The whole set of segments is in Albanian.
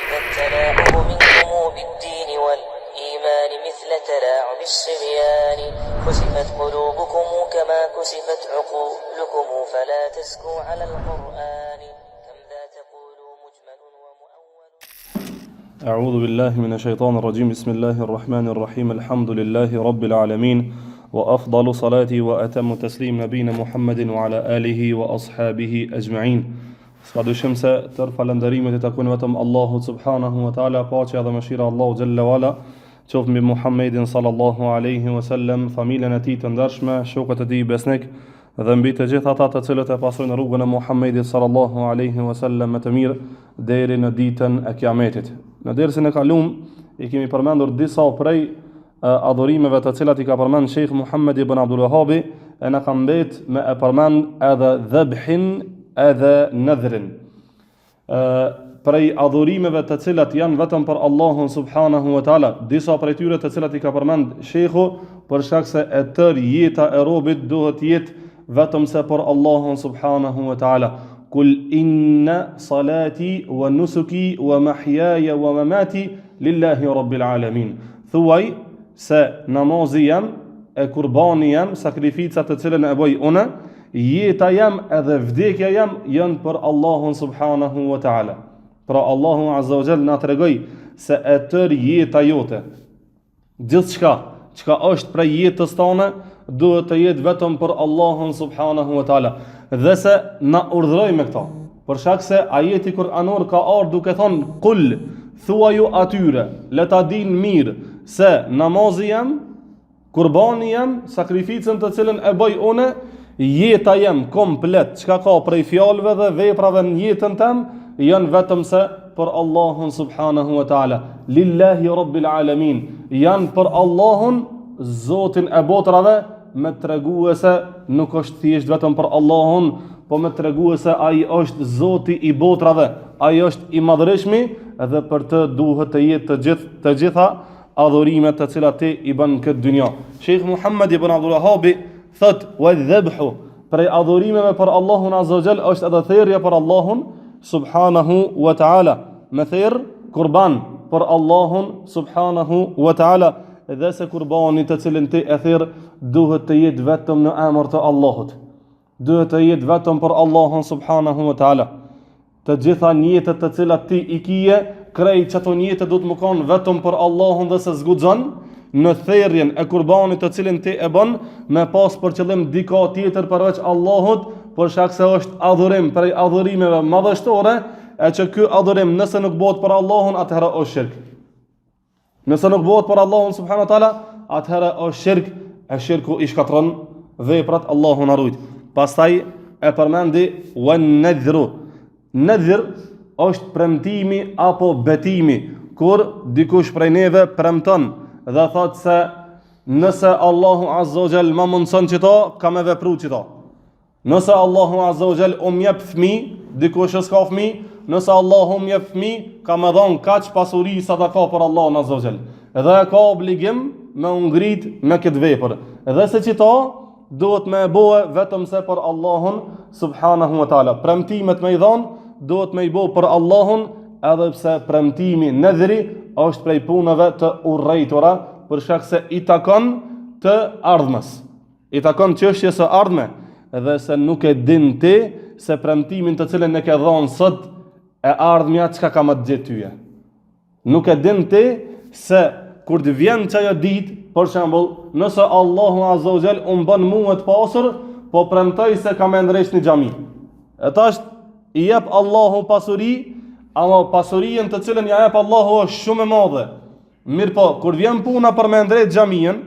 إذا التلاعب منكم بالدين والإيمان مثل تلاعب الصبيان كسفت قلوبكم كما كسفت عقولكم فلا تزكوا على القرآن كم ذا تقول مجمل ومؤول. أعوذ بالله من الشيطان الرجيم. بسم الله الرحمن الرحيم. الحمد لله رب العالمين وأفضل صلاتي وأتم تسليم نبينا محمد وعلى آله وأصحابه أجمعين. Ska dyshim se tërë falënderimet I takojnë vetëm Allahut subhanahu wa taala, paqja dhe mëshira Allahu xhalla wala qoftë mbi Muhammedin sallallahu alaihi wasallam, familjen e tij të ndershme, shokët e tij besnik dhe mbi të gjithë ata të cilët e pasojnë rrugën e Muhammedit sallallahu alaihi wasallam me të mirë deri në ditën e Kiametit. Në dersin e kaluam I kemi përmendur disa prej adhurimeve të cilat I ka përmend Sheikh Muhammad ibn Abdul Wahhab, e na ka mbet me e përmend edhe dhabhin edhe nadhrin. Prej adhurimeve të cilat janë vetëm për Allahun subhanahu wa taala, disa prej tyre të cilat I ka përmend Sheikhu, për shkak se e tërë jeta e robit duhet jetë vetëm se për Allahun subhanahu wa taala. Kul inna salati wa nusuki wa mahyaya wa mamati lillahi rabbil alamin. Thuaj se namazi jam, e kurbani jam, sakrificat të cilën e bëj unë, jeta jam edhe vdekja jam janë për Allahun subhanahu wa ta'ala. Pra Allahu azza wa jall na tregoi se e tërë jeta jote, gjithçka çka është prej jetës tonë, duhet të jetë vetëm për Allahun subhanahu wa ta'ala. Dhe se na urdhëroi me këto. Për shkak se ajeti kuranor ka ardhur duke thonë kul, thuaju atyre, le ta dinë mirë se namazi jam, kurbani jam, sakrificën të cilën e bëj unë, jeta jem komplet, çka ka prej fjalëve dhe veprave në jetën tëm, janë vetëm se për Allahun subhanahu wa taala. Lillahi rabbil alamin. Janë për Allahun, Zotin e botrave, me tregue se nuk është thjesht vetëm për Allahun, po me tregue se ai është Zoti I botrave, ai është I madhëreshmi dhe për të duhet të jetë të gjitha adhurimet të cilat ti I bën këtë dynja. Sheikh Muhammad ibn Abdul Wahhab thot wa dhabhu, prej adhurimeve për Allahun azza wa jall është edhe therrja për Allahun subhanahu wa taala, me therr kurban për Allahun subhanahu wa taala, dhe se kurbani të cilin ti e therr duhet të jetë vetëm në emër të Allahut, duhet të jetë vetëm për Allahun subhanahu wa taala. Të gjitha njetet të cilat ti I kije, krejt që ato njete duhet më kanë vetëm për Allahun dhe se zguxon në therrjen e kurbanit të cilin ti e bën me pas për qëllim dika tjetër përveç Allahut, për shkak se është adhurim prej adhurimeve madhështore, e që ky adhurim nëse nuk bëhet për Allahun, atëherë është shirk. Nëse nuk bëhet për Allahun subhanahu wa taala, atëherë është shirk, e shirku I shkatron veprat, Allahu na ruaj. Pastaj e përmendi wan nadhru. Nadhr është premtimi apo betimi, kur dikush prej neve premton dhe thot se nëse Allahu azza wa jall më mundson çito, kam e vepru çito. Nëse Allahu azza wa jall më jep fëmijë, dikush s'ka fëmijë, nëse Allahu më jep fëmijë, kam e dhon kaq pasuri sadaka për Allahun azza wa jall. Dhe ka obligim me u ngrit me këtë vepër. Dhe se çito duhet me bëhe vetëm se për Allahun subhanahu wa taala. Premtimet me I dhon duhet me I bëu për Allahun, edhe pse premtimi nadhri është prej punëve të urrejtura, për shkak se I takon të ardhmës, I takon çështjes së ardhme, dhe se nuk e din ti se premtimin të cilën e ke dhënë sot e ardhmja çka ka më të gjetë tyje. Nuk e din ti se kur të vjen çajo ditë, për shembull, nëse Allahu azza wa jall bën mua të pasur, po premtoj se kam e ndresh në xhami. E tash I jep Allahu pasuri, ama pasurinë të cilën ja jep Allahu është shumë e madhe. Mirë po, kur vjen puna për me ndrejt xhamin,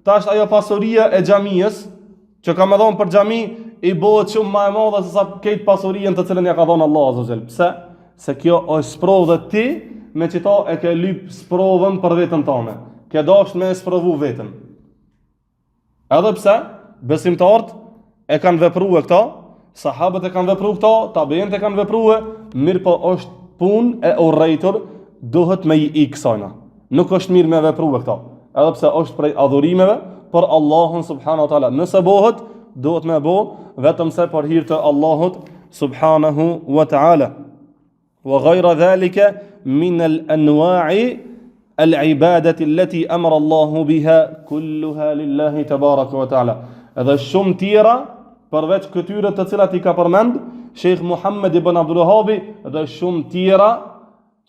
tash ajo pasuria e xhamisë që ka më dhënë për xhami I bëhet shumë më e madhe se sa këtë pasurinë të cilën ja ka dhënë Allahu azza wa jall. Pse? Se kjo është sprovë dhe ti me qita e ke lyp sprovën për vetën tane. Ke dasht me sprovu vetën. Edhe pse besimtarët e kanë vepruar këta, sahabët e kanë vepruar këta, tabiinët e kanë vepruar, mirë po është punë e urrejtur, duhet me I kësajna. Nuk është mirë me vepruar këta. Edhe pse është prej adhurimeve për Allahun subhanahu wa taala. Nëse bëhet, duhet me bëu vetëm se për hir të Allahut subhanahu wa taala. وغير ذلك من الأنواع العبادة التي أمر الله بها كلها لله تبارك وتعالى. Edhe shumë tjera përveç këtyre të cilat I ka përmend Sheikh Muhammed ibn Abdul Wahhabi, dhe shumë tjera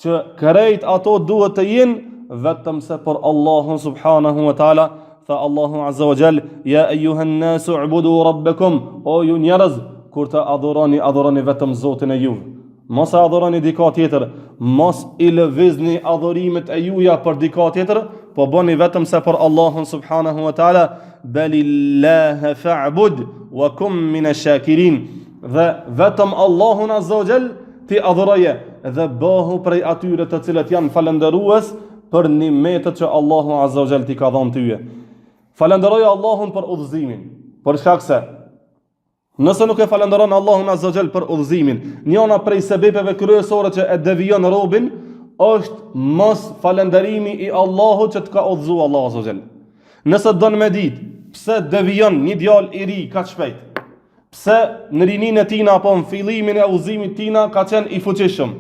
që krejt ato duhet të jenë vetëm se për Allahun subhanahu wa taala. Tha Allahu azza wa jall: ja ayyuhan nasu ubudu rabbakum, o ju njerëz, kur të adhuroni vetëm Zotin e juve. Mos e adhuroni dika tjetër, mos I lëvizni adhurimet e juja për dika tjetër, po bëni vetëm se për Allahun subhanahu wa taala. Balillaha fa'bud wa kum min ash-shakirin. Dhe vetëm Allahun azza wa jall ti adhuroje dhe bëhu prej atyre të cilët janë falëndërues për nimetet që Allahu azza wa jall ti ka dhënë tyje. Falenderoje Allahun për udhëzimin, për shkak se nëse nuk e falenderon Allahun azza wa jall për udhëzimin, njëna prej sebepeve kryesore që e devijon robin është mos falenderimi I Allahut që të ka udhëzuar Allahu azza wa jall. Nëse don me ditë pse devijon një djalë I ri kaq shpejt, pse në rininë e tina apo në fillimin e udhëzimit tina ka qenë I fuqishëm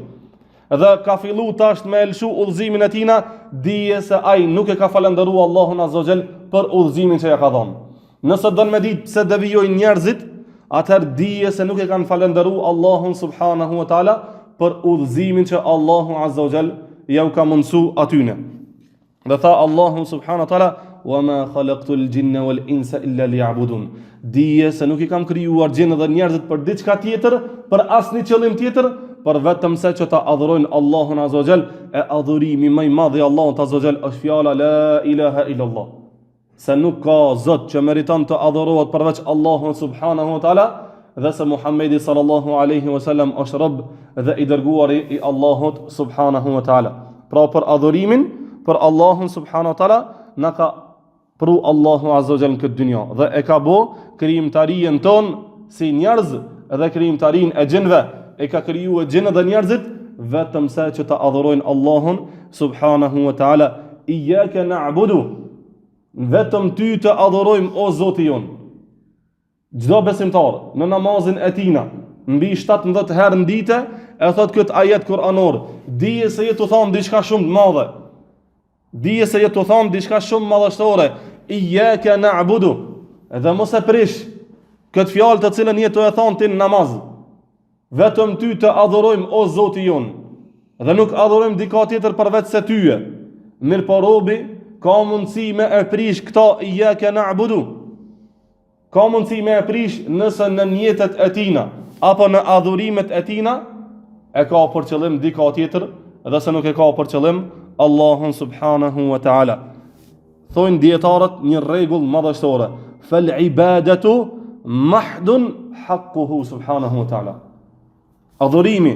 dhe ka fillu tash me elshu udhëzimin e tina, dije se ai nuk e ka falenderuar Allahun azza wa jall për udhëzimin që ja ka dhënë. Nëse don me ditë pse devijojnë njerëzit, atëherë dije se nuk e kanë falenderuar Allahun subhanahu wa taala për udhëzimin që Allahu azza wa jall ja u ka mundsu atyne. Dhe tha Allahu subhanahu wa taala: wa ma khalaqtul jinna wal insa illa liya'budun. Dije se nuk I kam krijuar gjinë dhe njerëzit për diçka tjetër, për asnjë qëllim tjetër, për vetëm se që ta adhurojnë Allahun azza wa jall. E adhurimi më I madh I Allahut azza wa jall është fjala la ilaha illa Allah. Se nuk ka Zot që meriton të adhurohet përveç Allahun subhanahu wa taala, dhe se Muhammedi sallallahu alaihi wasallam është rob dhe I dërguari I Allahut subhanahu wa taala. Pra për adhurimin për Allahun subhanahu wa taala na ka pru Allahu azza wa jall në këtë dynja dhe e ka bo krijimtarien ton si njerëz dhe krijimtarin e gjinve. E ka kriju e gjinë dhe njerëzit vetëm se që ta adhurojnë Allahun subhanahu wa taala. Iyyaka na'budu, vetëm ty të adhurojmë o Zoti jon. Çdo besimtar në namazin e tina mbi 17 herë në ditë e thot këtë ajet kuranor, dije se jetë të thonë diçka shumë të madhe. Dije se jetë të thonë diçka shumë madhështore. Iyyaka na'budu, edhe mos e prish këtë fjalë të cilën jetë të e thonë ti në namaz. Vetëm ty të adhurojmë o Zoti jon, dhe nuk adhurojmë dika tjetër përveç se tyje. Mirë po robi ka mundësi me e prish këta iyyaka na'budu, ka mundësi me e prish nëse në njetet e tina apo në adhurimet e tina e ka për qëllim dika tjetër, dhe se nuk e ka për qëllim Allahun subhanahu wa taala. Thojnë dietarët një rregull madhështore: fal ibadatu mahdun haqquhu subhanahu wa taala. Adhurimi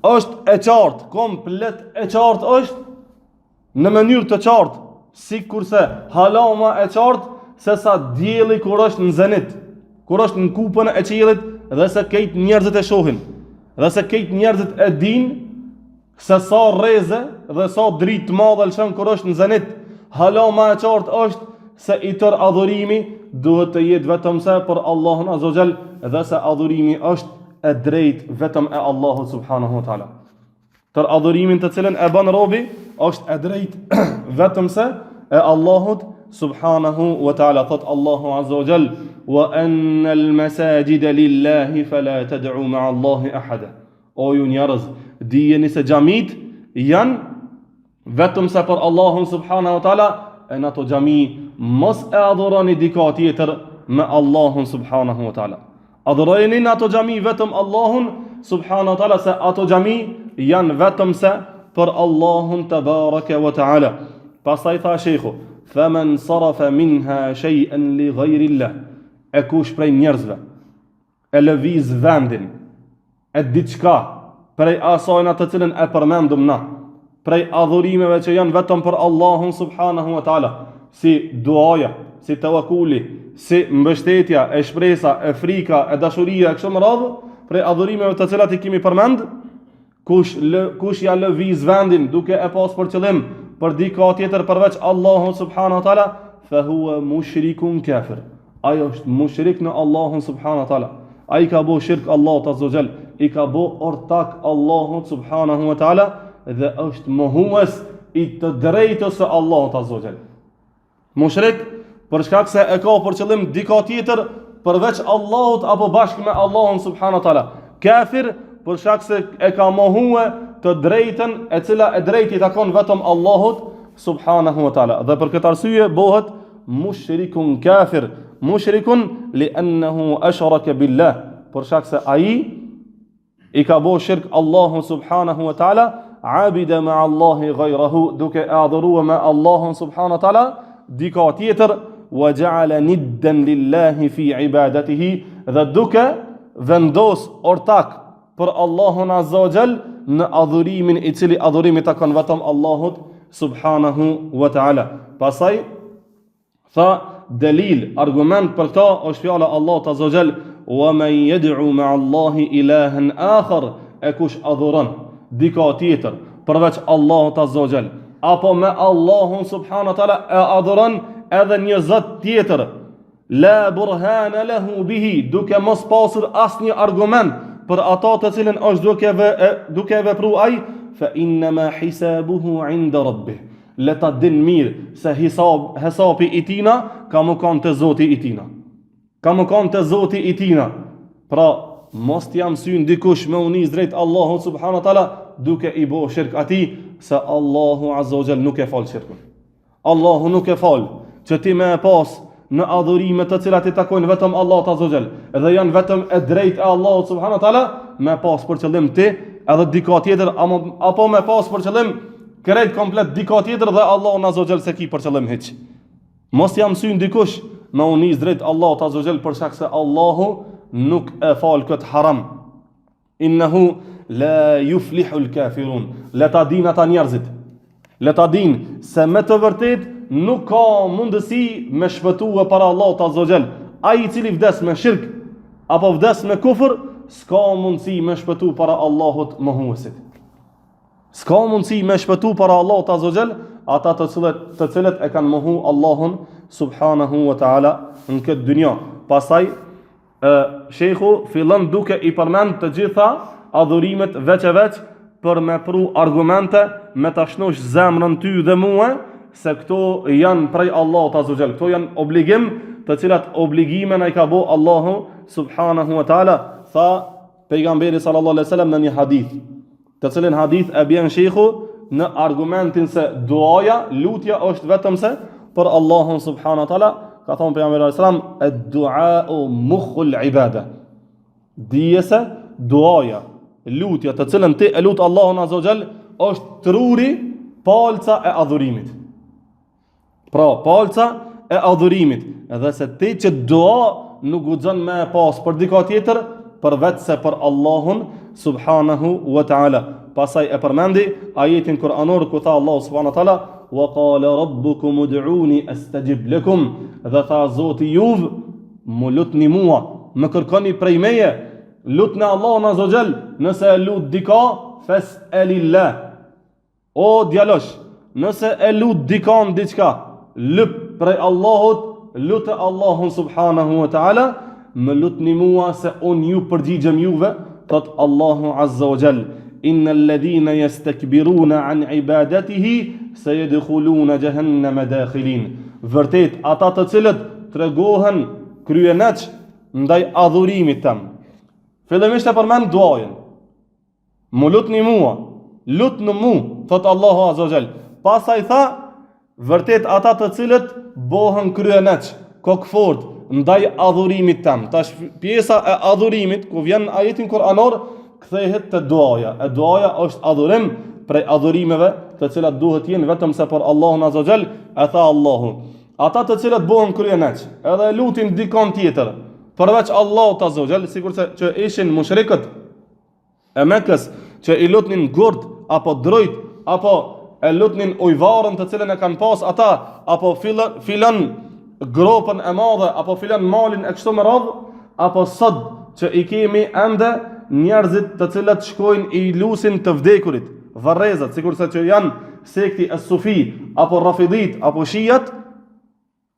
është e qartë, komplet e qartë është në mënyrë të qartë, sikurse halama e qartë se sa dielli kur është në zenit, kur është në kupën e qiellit dhe se këtë njerëzit e shohin, dhe se këtë njerëzit e dinë se sa rreze dhe sa dritë të madhe lëshon kur është në zenit. Halama e qartë është se I tër adhurimi duhet të jetë vetëm se për Allahun azza wa jall, dhe se adhurimi është e drejt vetëm e Allahut subhanahu wa taala. Tër adhurimin të cilën e bën robi është e drejt vetëm se e Allahut subhanahu wa taala. Thot Allahu azza wa jall: wa anna al-masajida lillahi fala tad'u ma'a Allahi ahada. O ju njerëz, dijeni se xhamit janë vetëm se për Allahun subhanahu wa taala, e në ato xhami mos e adhuroni dika tjetër me Allahun subhanahu wa taala. Adhurojeni në ato xhami vetëm Allahun subhanahu wa taala, se ato xhami janë vetëm se për Allahun tabaraka wa taala. Pastaj tha sheikhu: faman sarafa minha shay'an li ghayri Allah. E kush prej njerëzve e lëviz vendin e diçka prej asajna të cilën e përmendëm na, prej adhurimeve që janë vetëm për Allahun subhanahu wa taala, si duaja, si tawakuli, si mbështetja, e shpresa, e frika, e dashuria, e kështu me radhë, prej adhurimeve të cilat I kemi përmend, kush ja lëviz vendin duke e pas për qëllim për dika tjetër përveç Allahun subhanahu wa taala, fa huwa mushrikun kafir. Ai është mushrik në Allahun subhanahu wa taala. Ai ka bo shirk Allahut azza wa jall. i ka bo ortak Allahut subhanahu wa taala dhe është mohues i të drejtës së Allahut azza wa jall. Mushrik për shkak se e ka për qëllim dika tjetër përveç Allahut apo bashkë me Allahun subhanahu wa taala. Kafir për shkak se e ka mohue të drejtën e cila e drejti takon vetëm Allahut subhanahu wa taala. Dhe për këtë arsye bëhet mushrikun kafir, mushrikun li'annahu ashraka billah, për shkak se ai i ka bo shirk Allahu subhanahu wa taala, abida ma Allahi ghayrahu, duke e adhuruar me Allahun subhanahu wa taala dika tjetër, wa ja'ala niddan lillahi fi ibadatihi, dhe duke vendos ortak për Allahun azza wa jall në adhurimin i cili adhurimi takon vetëm Allahut subhanahu wa taala. Pastaj tha delil, argument për këta është fjala Allahut azza wa jall, wa man yad'u ma'a Allahi ilahan akhar, e kush adhuron dika tjetër përveç Allahut azza wa jall, apo me Allahun subhanahu wa taala e adhuron edhe një zot tjetër, la burhana lahu bihi, duke mos pasur asnjë argument për ata të cilën është duke vepru ai, fa innama hisabuhu 'inda rabbih, le ta din mirë se hesapi i tina ka më kanë të Zoti i tina, ka më kanë të Zoti i tina. Pra mos t'jam syn dikush me unis drejt Allahu subhanahu wa taala duke i bo shirk atij, se Allahu azza wa jall nuk e fal shirkun. Allahu nuk e fal që ti me pas në adhurime të cilat i takojnë vetëm Allahut azza wa jall, dhe janë vetëm e drejtë e Allahut subhanahu wa taala, me pas për qëllim ti edhe dika tjetër, apo me pas për qëllim krejt komplet dika tjetër dhe Allahu azza wa jall se ki për qëllim hiç. Mos jam syn dikush me unis drejt Allahut azza wa jall, për shkak se Allahu nuk e fal kët haram. Innahu la yuflihu al-kafirun. Le ta din ata njerëzit, le ta din se me të vërtet nuk ka mundësi me shpëtue para Allahut azza wa jall. Ai i cili vdes me shirk apo vdes me kufër, s'ka mundësi me shpëtu para Allahut mohuesit. S'ka mundësi me shpëtu para Allahut azza wa jall ata të cilët e kanë mohu Allahun subhanahu wa taala në këtë dynja. Pastaj shejhu fillon duke i përmend të gjitha adhurimet veç e veç për me pru argumente, me ta shnosh zemrën ty dhe mua se këto janë prej Allahut azza wa jall, këto janë obligim të cilat obligime na i ka bo Allahu subhanahu wa taala. Tha pejgamberi sallallahu alaihi wasallam në një hadith, të cilin hadith e bjen shejhu në argumentin se duaja, lutja është vetëm se për Allahun subhanahu wa taala. Ka thonë pejgamberi sallallahu alaihi wasallam, ad-du'a mukhul ibada, dije se duaja, lutja të cilën ti e lut Allahun azza wa jall është truri, palca e adhurimit. Pra, palca e adhurimit, edhe se ti që dua nuk guxon me pas për dika tjetër përveç se për Allahun subhanahu wa taala. Pastaj e përmendi ajetin kuranor ku tha Allahu subhanahu wa taala, wa qala rabbukum ud'uni astajib lakum, dhe tha Zoti juv mu lutni mua, më kërkoni prej meje, lutni Allahun azza wa jall, nëse e lut dika fas'alillah. O djalosh, nëse e lut dikan diçka, lyp prej Allahut, lutë Allahun subhanahu wa taala, më lutni mua se unë ju përgjigjem juve, thot Allahu azza wa jall, innal ladhina yastakbiruna an ibadatihi sayadkhuluna jahannama dakhilin. Vërtet ata të cilët tregohen kryeneç ndaj adhurimit tëm. Fillimisht e përmend duajën. Mu lutni mua, lutni mu, thot Allahu azza wa jall. Pastaj tha, vërtet ata të cilët bohen kryeneç, kokfort ndaj adhurimit tëm. Tash pjesa e adhurimit ku vjen ajetin kuranor kthehet te duaja. E duaja është adhurim prej adhurimeve të cilat duhet jenë vetëm se për Allahun azza wa jall. E tha Allahu, ata të cilët bohen kryeneç, edhe lutin dikon tjetër përveç Allahut azza wa jall, sikurse që ishin mushrikët e Mekës që i lutnin gurt apo drojt, apo e lutnin ujvarën të cilën e kanë pas ata, apo filan gropën e madhe, apo filan malin e kështu me radhë, apo sot që i kemi ende njerëzit të cilët shkojnë i lusin të vdekurit, varrezat, sikurse që janë sekti e Sufi, apo Rafidit, apo Shijat,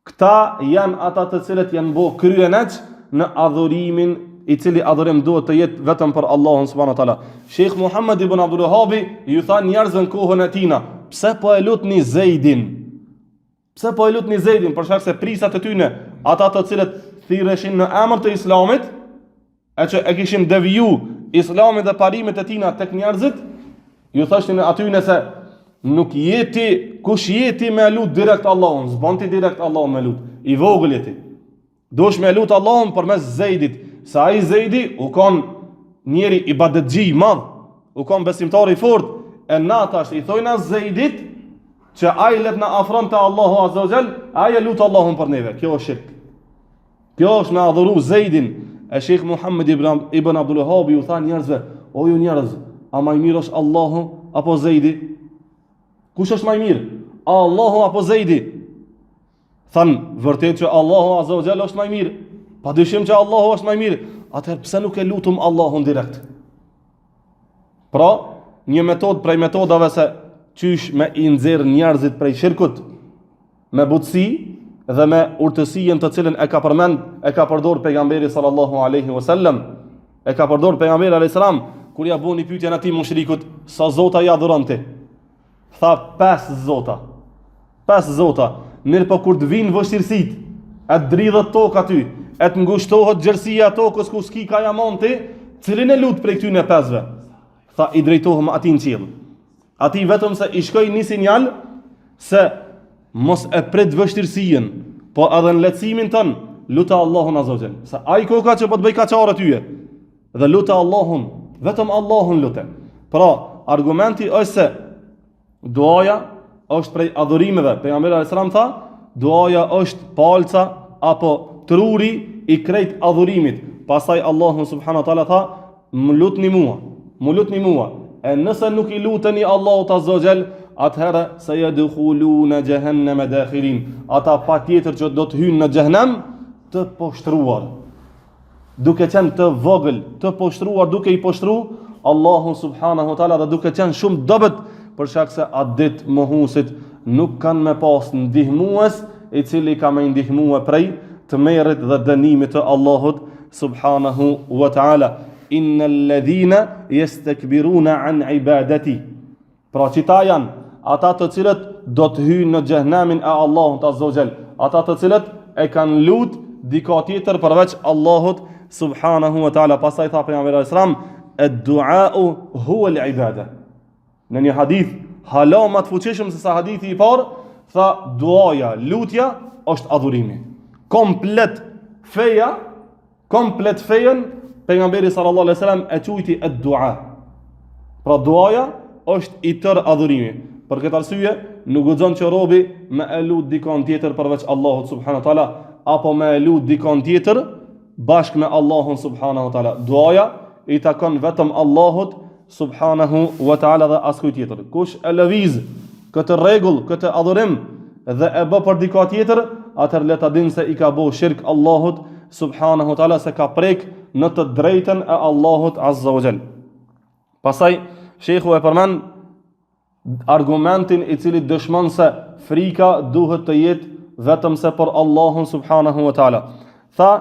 këta janë ata të cilët janë bo kryeneç në adhurimin i cili adhurim duhet të jetë vetëm për Allahun subhanahu wa taala. Sheikh Muhammad ibn Abdul Wahhabi ju tha njerëzve në kohën e tina, pse po e lutni Zeidin? Pse po e lutni Zeidin? Për shkak se prisat e tyne, ata të cilët thirreshin në emër të Islamit, e që e kishin deviju Islamin dhe parimet e tina tek njerëzit, ju thashtin atyne se nuk jeti, kush jeti me lut direkt Allahun, s'bën ti direkt Allahun me lut, i vogël jeti. Duhesh me lut Allahun përmes Zeidit, se ai Zeidi u kon njeri ibadetxhi i madh, u kon besimtar i fortë, e na tash i thojna Zeidit që ai let na afron te Allahu azza wa jall, ai e lut Allahun për neve. Kjo është shirk. Kjo është me adhuru Zeidin. E Sheikh Muhammad ibn Abdul Wahhab ju tha njerëzve, o ju njerëz, a më i mirë është Allahu apo Zeidi? Kush është më i mirë? Allahu apo Zeidi? Than vërtet që Allahu azza wa jall është më i mirë. Padyshim që Allahu është më i mirë. Atëherë pse nuk e lutum Allahun direkt? Pra, një metodë prej metodave se qysh me i nxjerr njerëzit prej shirkut, me butësi dhe me urtësinë të cilën e ka përmend, e ka përdor pejgamberi sallallahu alaihi wasallam, e ka përdor pejgamberi alayhis salam kur ja bëni pyetjen atij mushrikut, sa zota ja adhuron ti? Tha 5 zota. 5 zota. Mirë po kur të vinë vështirësit, e të dridhët tokë aty, e të ngushtohet gjersia tokës ku s'ki ka jamon ti, cilin e lut prej këtyne 5-ve? Tha i drejtohem ati në qiell. Ati vetëm se i shkoj një sinjal se mos e prit vështirësien, po edhe në lehtësimin tën, luta Allahun azza wa jall. Se ai koka që po të bëj kaçare tyje, dhe luta Allahun, vetëm Allahun lute. Pra, argumenti është se duaja është prej adhurimeve. Pejgamberi alayhis salam tha, duaja është palca apo truri i krejt adhurimit. Pastaj Allahu subhanahu wa taala tha, më lutni mua. E nëse nuk i luteni Allahut azza wa jall, atëherë se yadkhuluna jahannama dakhirin. Ata patjetër që do të hyjnë në xhehenem të poshtruar. Duke qenë të vogël, të poshtruar, duke i poshtruar Allahu subhanahu wa taala dhe duke qenë shumë dobët, për shkak se atë ditë mohuesit nuk kanë me pas ndihmues i cili ka me ndihmue prej të merrit dhe dënimit të Allahut subhanahu wa taala. Innal ladhina yastakbiruna an ibadati. Pra qita janë ata të cilët do të hyjnë në xhehenemin e Allahut azza wa jall, ata të cilët e kanë lut dika tjetër përveç Allahut subhanahu wa taala. Pastaj tha pejgamberi sallallahu alajhi wasallam, ad-du'a'u huwa al-ibada. Në një hadith hala më të fuqishëm se sa hadithi i parë, tha duaja, lutja është adhurimi. Komplet fejen pejgamberi sallallahu alajhi wasallam e quajti ad-du'a. Pra duaja është i tërë adhurimi. Për këtë arsye nuk guxon që robi me e lut dikon tjetër përveç Allahut subhanahu wa taala, apo me e lut dikon tjetër bashkë me Allahun subhanahu wa taala. Duaja i takon vetëm Allahut subhanahu wa taala dhe askujt tjetër. Kush e lëviz këtë rregull, këtë adhurim dhe e bë për dikon tjetër, atëherë le ta dinë se i ka bë shirk Allahut subhanahu wa taala, se ka prek në të drejtën e Allahut azza wa jall. Pastaj sheikhu e përmend argumentin i cili dëshmon se frika duhet të jetë vetëm se për Allahun subhanahu wa taala. Tha,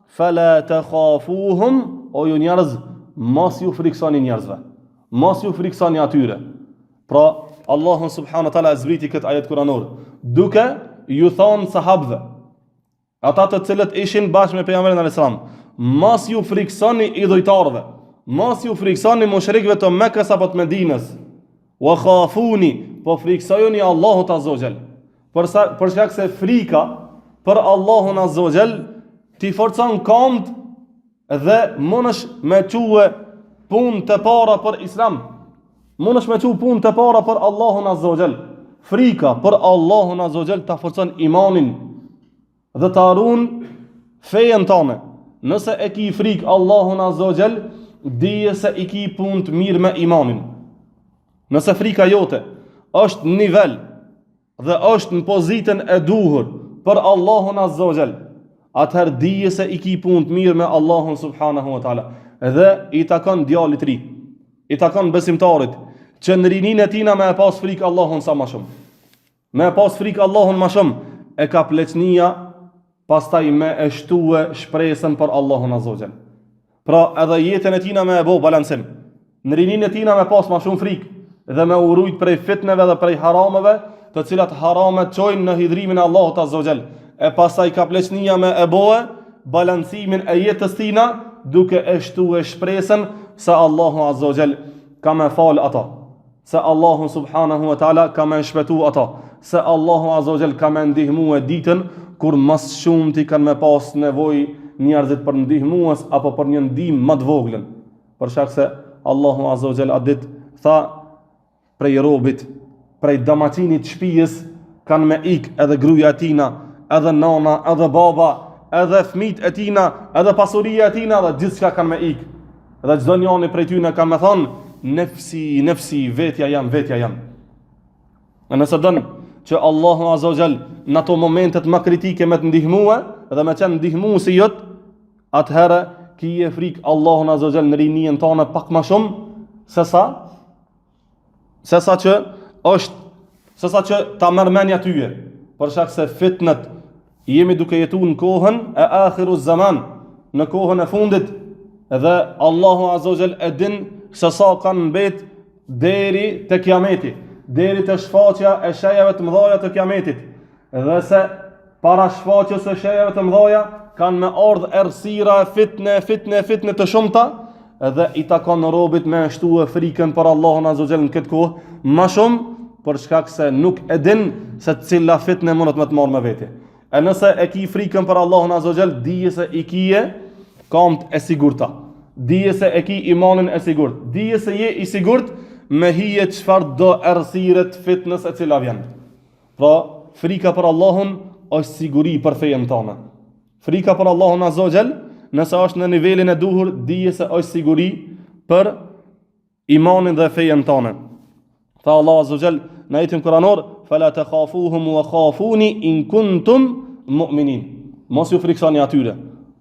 fala takhafuhum, o ju njerëz, mos ju friksoni njerëzve, mos ju friksoni atyre. Pra Allahun subhanahu wa taala zbriti këtë ajet kuranor duke ju thonë sahabëve, ata të cilët ishin bashkë me pejgamberin alayhis salam, mos ju friksoni idhujtarëve, mos ju friksoni mushrikëve të Mekës apo të Medinës. Wa khafuni, po friksojuni Allahut azza wa jall. Për shkak se frika për Allahun azza wa jall ti forcon kënd dhe mundesh me quë punë të para për Islam. Mundesh me quë punë të para për Allahun azza wa jall. Frika për Allahun azza wa jall ta forcon imanin dhe ta ruan fejen tonë. Nëse e ki frikë Allahun azza wa jall, dije se i ki punë të mirë me imanin. Nëse frika jote është në nivel dhe është në pozitën e duhur për Allahun azza wa jall, atëherë dije se i ki punë të mirë me Allahun subhanahu wa taala. Dhe i takon djalit ri, i takon besimtarit që në rinin e tina me e pas frikë Allahun sa ma shumë. Me e pas frikë Allahun ma shumë, e ka pleçnia pastaj me e shtue shpresën për Allahun azza wa jall. Pra edhe jetën e tina me e bo balancim, në rinin e tina me pas ma shumë frikë dhe me urujt prej fitneve dhe prej harameve, të cilat haramet qojnë në hidrimin e Allahut Azza wa Jall. E pasaj ka pleqnia me e boe balancimin e jetës tina, duke e shtu e shpresën se Allahu Azza wa Jall ka me fal ata, se Allahu subhanahu wa taala ka me shpëtu ata, se Allahu Azza wa Jall ka me ndihmu e ditën kur mas shumë ti kanë me pas nevojë njerëzit për ndihmues apo për një ndihmë më të voglën. Për shkak se Allahu Azza wa Jall atë ditë tha prej robit, prej damacinit shtëpisë kanë me ik edhe gruaja e tina, edhe nana, edhe baba, edhe fëmijët e tina, edhe pasuria e tina, dhe gjithçka kanë me ik. Dhe çdo njëri prej tyre kanë me thonë nefsi, nefsi, vetja jam, vetja jam. E nëse dënë që Allahu Azza wa Jall në ato momentet më kritike me të ndihmue dhe me qenë ndihmu si jot, atëherë ki e frikë Allahun Azza wa Jall në rinien tonë pak më shumë sesa që ta merr mendja tyje, për shkak se fitnet jemi duke jetu në kohën e akhiru zaman, në kohën e fundit, dhe Allahu Azza wa Jall e din se sa kanë mbet deri te kiameti, deri te shfaqja e shejave të mëdha të kiametit, dhe se para shfaqjes së shejave të mëdha kanë me ardh errësira, fitne të shumta, dhe i takon robit me shtuë frikën për Allahun Azza wa Jall në këtë kohë më shumë, për shkak se nuk e din se cila fitne mundet me të marrë me vete. E nëse e ki frikën për Allahun Azza wa Jall, dije se i kije kamt e sigurta, dije se e ki imanin e sigurt, dije se je i sigurt me hije çfarë do errësiret fitnës e cila vjen. Pra, frika për Allahun është siguri për fejen tonë. Frika për Allahun Azza wa Jall, nëse është në nivelin e duhur, dije se është siguri për imanin dhe fejen tonë. Tha Allah Azza wa Jall në ajetin kuranor, fala takhafuhum wa khafuni in kuntum mu'minin. Mos ju friksoni atyre,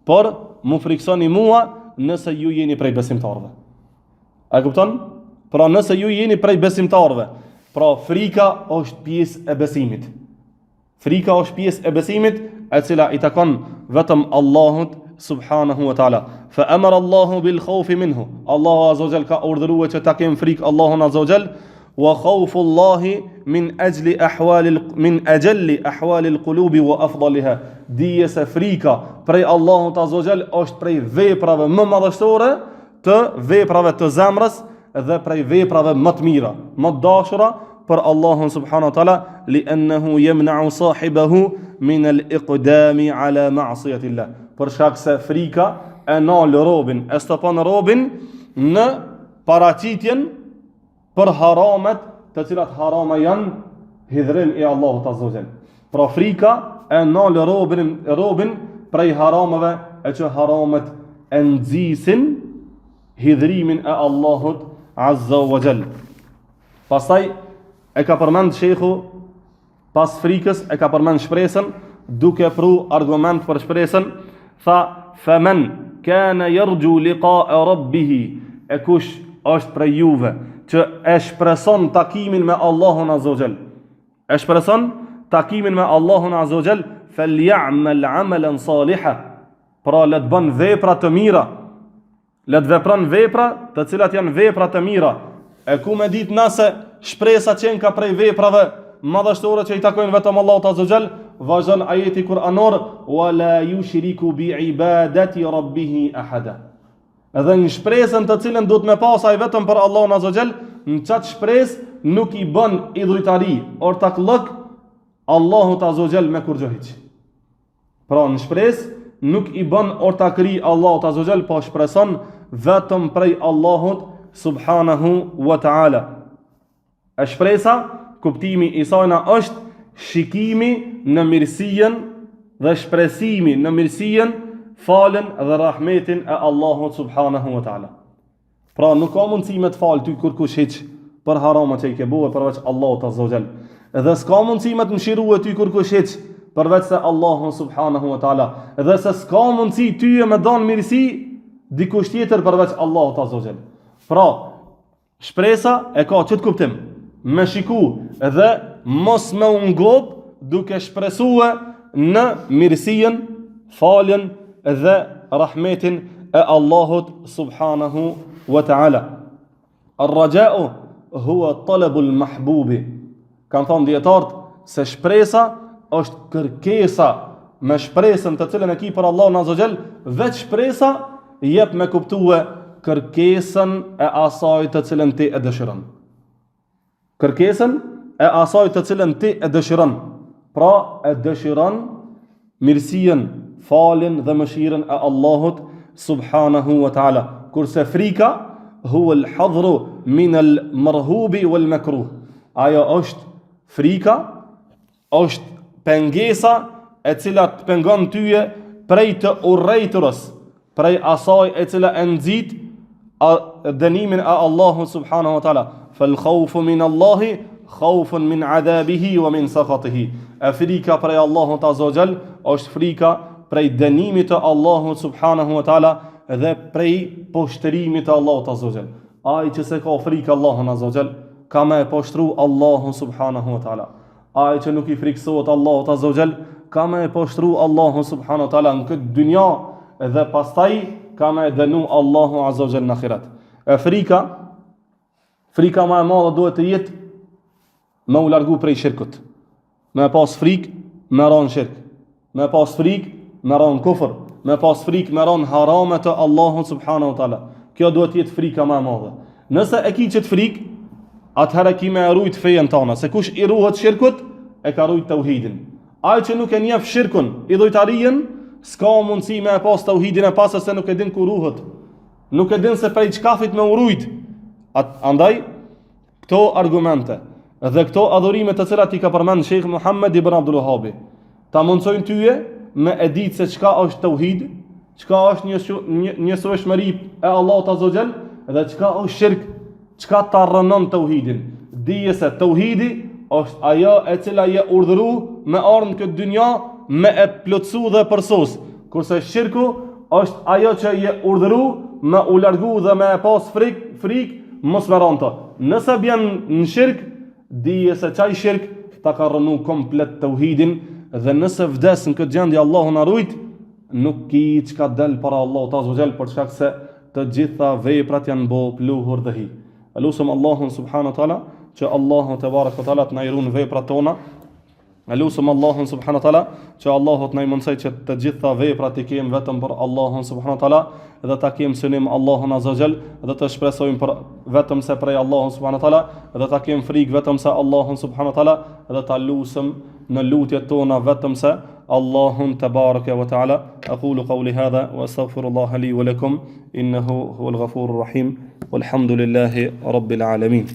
por mu friksoni mua nëse ju jeni prej besimtarëve. A kupton? Pra nëse ju jeni prej besimtarëve, pra frika është pjesë e besimit. Frika është pjesë e besimit, e cila i takon vetëm Allahut subhanahu wa taala. Fa amara Allahu bil khawfi minhu. Allahu Azza wa Jall ka urdhëruar që ta kem frikë Allahun Azza wa Jall, wa khawfu Allahi min ajalli ahwali al-qulubi wa afdaliha. Dije se frika prej Allahut Azza wa Jall është prej veprave më madhështore të veprave të zemrës dhe prej veprave më të mira, më të dashura për Allahun subhanahu wa taala, li'annahu yamna'u sahibahu min al-iqdami ala ma'siyati Allah. Për shkak se frika e nal robin, e stopon robin në paraqitjen për haramet, të cilat harama janë hidhrim i Allahut Azza wa Jall. Pra frika e nal robin prej harameve, e që haramet e nxisin hidhrimin e Allahut Azza wa Jall. Pastaj e ka përmend shejhu pas frikës, e ka përmend shpresën, duke pru argument për shpresën, tha faman kana yarju liqa'a rabbih, e kush është prej juve që e shpreson takimin me Allahun Azza wa Jall, e shpreson takimin me Allahun Azza wa Jall, falyamal 'amalan salihan, pra le të bën vepra të mira, le të vepron vepra të cilat janë vepra të mira. E ku me ditë nëse shpresa qenë ka prej veprave madhështore që i takojnë vetëm Allahut Azza wa Jall, vazhdon ajeti kuranor, wala yushriku bi ibadati rabbih ahada. Edhe në shpresën të cilën duhet me pasaj vetëm për Allahun Azza wa Jall, në qatë shpresë nuk i bën idhujtari, ortaklëk Allahut Azza wa Jall me kur gjohiq. Pra në shpresë nuk i bën ortakri Allahut Azza wa Jall, po shpreson vetëm prej Allahut subhanahu wa ta'ala. E shpresa, kuptimi i sajna është shikimi në mirësien dhe shpresimi në mirësien, falen dhe rahmetin e Allahut subhanahu wa ta'ala. Pra nuk ka mundësi me të falë ty kur kush hiq për harama që i ke bue përveç Allahut Azza wa Jall. Dhe s'ka mundësi me të mshirue ty kur kush hiq përveç se Allahut subhanahu wa ta'ala. Dhe se s'ka mundësi ty e me danë mirësi dikush tjetër përveç Allahut Azza wa Jall. Pra, shpresa e ka qëtë kuptim, me shiku dhe mos me ungop duke shpresue në mirësien, faljen dhe rahmetin e Allahut subhanahu wa ta'ala. Ar-raja'u huwa talabul mahbubi. Kanë thonë dietarët se shpresa është kërkesa, me shpresën të cilën e ki për Allahun azza xal, vetë shpresa jep me kuptue kërkesën e asaj të cilën ti e dëshiron. Kërkesën e asaj të cilën ti e dëshiron. Pra e dëshiron mirësinë, falin dhe mëshirën e Allahut subhanahu wa ta'ala. Kurse frika huwa al-hadru min al-marhubi wal-makruh. Ajo është frika, është pengesa e cila të pengon tyje prej të urrejturës, prej asaj e cila e nxit dënimin e Allahut subhanahu wa ta'ala. Fal khawfu min Allahi khawfun min adhabihi wa min sakhatihi. E frika prej Allahut azza wa jall është frika prej dënimit të Allahut subhanahu wa ta'ala dhe prej poshtërimit të Allahut azza wa jall. Ai që se ka frikë Allahun azza wa jall, ka me poshtru Allahun subhanahu wa ta'ala. Ai që nuk i friksohet Allahut azza wa jall, ka me poshtru Allahun subhanahu wa ta'ala në këtë dynja dhe pastaj ka me dënu Allahu azza wa jall në ahiret. E frika më e madhe duhet të jetë me u largu prej shirkut. Me pas frikë, me ran shirk. Me pas frikë, me ran kufër. Me pas frikë, me ran harame të Allahut subhanahu wa ta'ala. Kjo duhet të jetë frika më e madhe. Nëse e ki qëtë frikë, atëherë ki me rujt fejen tana. Se kush i ruhet shirkut, e ka rujt tauhidin. Ai që nuk e njeh shirkun, i dhujtarien, s'ka mundësi me e pas tauhidin e pasë se nuk e din ku ruhet. Nuk e din se prej çkafit me urujt. Andaj, këto argumente dhe këto adhurime të cilat i ka përmend Sheikh Muhammed ibn Abdul Wahhab, ta mundsojnë tyje me e ditë se çka është tauhid, çka është njësojshmëri e Allahut azza xal dhe çka është shirk, çka ta rënon tauhidin. Dije se tauhidi është ajo e cila je urdhëru me ardhmë në këtë dynja me e plotësu dhe përsos. Kurse shirku është ajo që je urdhëru me u largu dhe me e pas frik mos me rënë. Nëse bjen në shirk, dije se çaj shirk ta ka rënu komplet tauhidin dhe nëse vdes në këtë gjendje Allahu na rujt, nuk ki çka del para Allahut azza wa jall për shkak se të gjitha veprat janë bo pluhur dhe hi. Elusëm Allahun subhanahu wa taala që Allahu te baraka taala të na irun veprat tona. Elusëm Allahun subhanahu wa taala që Allahu të na mundsoj që të gjitha veprat i kem vetëm për Allahun subhanahu wa taala dhe ta kem synim Allahun azza wa jall dhe të shpresojmë për vetëm se prej Allahun subhanahu wa taala dhe ta kem frikë vetëm se Allahun subhanahu wa taala dhe ta lusëm në lutjet tona vetëm se Allahun tabaraka wa taala. Aqulu qawli hadha wa astaghfirullaha li wa lakum innahu huwal ghafurur rahim walhamdulillahi rabbil alamin.